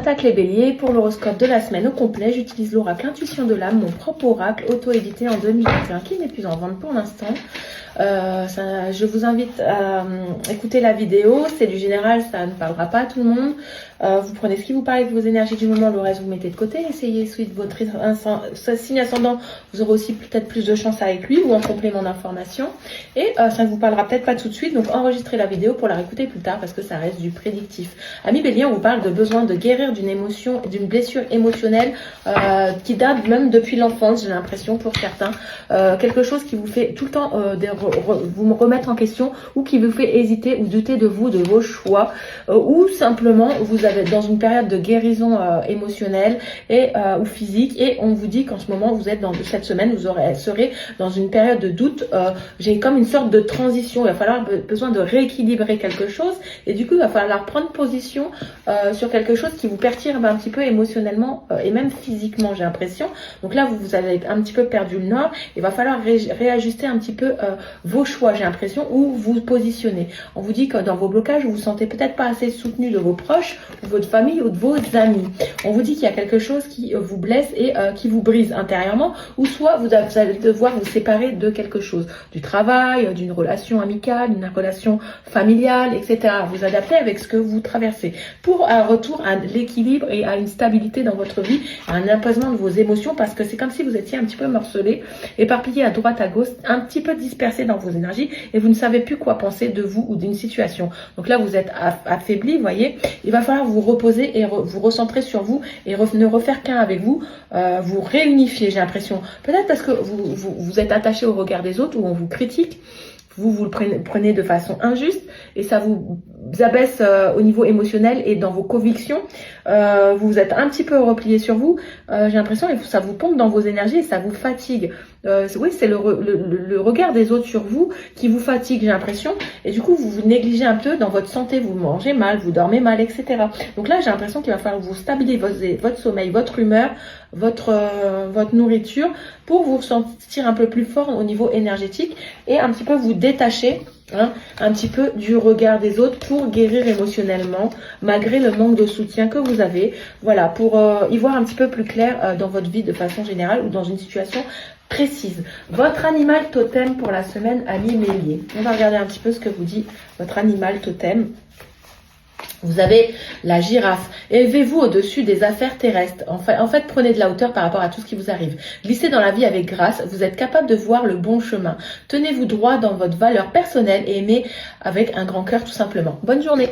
Attaque les béliers, pour l'horoscope de la semaine au complet, j'utilise l'oracle Intuition de l'âme, mon propre oracle auto-édité en 2021 qui n'est plus en vente pour l'instant. Je vous invite à écouter la vidéo, c'est du général, ça ne parlera pas à tout le monde. Vous prenez ce qui vous parle de vos énergies du moment, le reste vous mettez de côté, essayez suite votre signe ascendant, vous aurez aussi peut-être plus de chance avec lui ou en complément d'information. Et ça ne vous parlera peut-être pas tout de suite, donc enregistrez la vidéo pour la réécouter plus tard parce que ça reste du prédictif. Amis bélier, on vous parle de besoin de guérir d'une émotion, d'une blessure émotionnelle qui date même depuis l'enfance, j'ai l'impression pour certains. Quelque chose qui vous fait tout le temps vous remettre en question ou qui vous fait hésiter ou douter de vous, de vos choix, ou simplement vous avez dans une période de guérison émotionnelle et ou physique, et on vous dit qu'en ce moment vous êtes dans cette semaine, vous serez dans une période de doute. J'ai comme une sorte de transition, il va falloir besoin de rééquilibrer quelque chose et du coup il va falloir prendre position sur quelque chose qui vous perturbe un petit peu émotionnellement et même physiquement, j'ai l'impression. Donc là vous avez un petit peu perdu le nord, il va falloir réajuster un petit peu vos choix, j'ai l'impression, où vous positionnez. On vous dit que dans vos blocages, vous vous sentez peut-être pas assez soutenu de vos proches, de votre famille ou de vos amis. On vous dit qu'il y a quelque chose qui vous blesse et qui vous brise intérieurement, ou soit vous allez devoir vous séparer de quelque chose, du travail, d'une relation amicale, d'une relation familiale, etc. Vous adaptez avec ce que vous traversez pour un retour à l'équilibre et à une stabilité dans votre vie, à un apaisement de vos émotions, parce que c'est comme si vous étiez un petit peu morcelé, éparpillé à droite, à gauche, un petit peu dispersé dans vos énergies et vous ne savez plus quoi penser de vous ou d'une situation. Donc là, vous êtes affaibli, vous voyez. Il va falloir vous reposer et vous recentrer sur vous et ne refaire qu'un avec vous. Vous réunifier, j'ai l'impression. Peut-être parce que vous êtes attaché au regard des autres ou on vous critique. Vous le prenez de façon injuste et ça vous abaisse au niveau émotionnel et dans vos convictions. Vous êtes un petit peu replié sur vous, j'ai l'impression, et ça vous pompe dans vos énergies et ça vous fatigue. Oui, c'est le regard des autres sur vous qui vous fatigue, j'ai l'impression, et du coup vous vous négligez un peu dans votre santé, vous mangez mal, vous dormez mal, etc. Donc là j'ai l'impression qu'il va falloir vous stabiliser votre sommeil, votre humeur, votre nourriture, pour vous sentir un peu plus fort au niveau énergétique et un petit peu vous détacher un petit peu du regard des autres pour guérir émotionnellement malgré le manque de soutien que vous avez. Voilà, pour y voir un petit peu plus clair dans votre vie de façon générale ou dans une situation précise. Votre animal totem pour la semaine, amis bélier. On va regarder un petit peu ce que vous dit votre animal totem. Vous avez la girafe. Élevez-vous au-dessus des affaires terrestres. En fait, prenez de la hauteur par rapport à tout ce qui vous arrive. Glissez dans la vie avec grâce. Vous êtes capable de voir le bon chemin. Tenez-vous droit dans votre valeur personnelle et aimez avec un grand cœur tout simplement. Bonne journée.